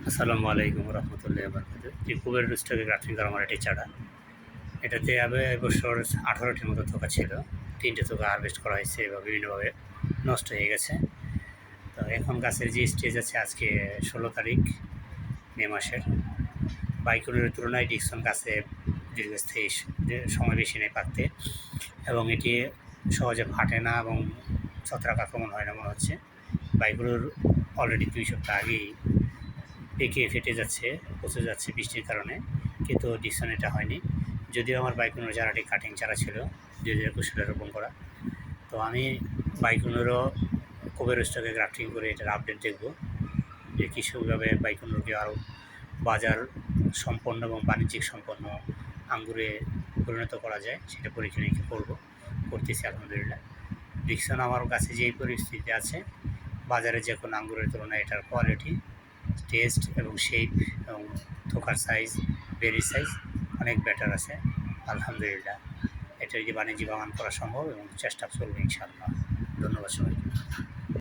আসসালামু আলাইকুম রহমতুল্লাহ বরকাত। কুবের রুস্টাকে গ্রাফটিং করা আমার এটি চারা। এটাতে এবছর 18টির মতো থোকা ছিল। 3টে থোকা হারভেস্ট করা হয়েছে বা বিভিন্নভাবে নষ্ট হয়ে গেছে। তো এখন গাছের যে স্টেজ আছে আজকে 16 তারিখ মে মাসের। বাইকুলের তুলনায় ডিকসন গাছে দীর্ঘস্থায়ী সময় বেশি নেই পাকতে, এবং এটি সহজে ফাটে না এবং ছত্রাক আক্রমণ হয় না মনে হচ্ছে। বাইকুলোর অলরেডি 2 সপ্তাহ আগেই পেকে ফেটে যাচ্ছে, পচে যাচ্ছে বৃষ্টির কারণে, কিন্তু ডিকসন এটা হয়নি। যদিও আমার বাইকুনোর চারাটি কাটিং চারা ছিল 2021 সালে রোপণ করা। তো আমি বাইকুনোরও কোবের স্টকে গ্রাফটিং করে এটার আপডেট দেখব যে কৃষকভাবে বাইকুনোরকে আরও বাজার সম্পন্ন এবং বাণিজ্যিক সম্পন্ন আঙ্গুরে পরিণত করা যায়, সেটা পরীক্ষা নিরীক্ষা করতেছি আলহামদুলিল্লাহ। ডিকসন আমার কাছে যেই পরিস্থিতি আছে, বাজারে যে কোনো আঙ্গুরের তুলনায় এটার কোয়ালিটি, টেস্ট এবং শেপ এবং থোকার সাইজ, বেরির সাইজ অনেক বেটার আছে আলহামদুলিল্লাহ। এটা যদি বাণিজ্যিক বাগান করা সম্ভব এবং চেষ্টা চলবে ইনশাআল্লাহ। ধন্যবাদ সবাইকে।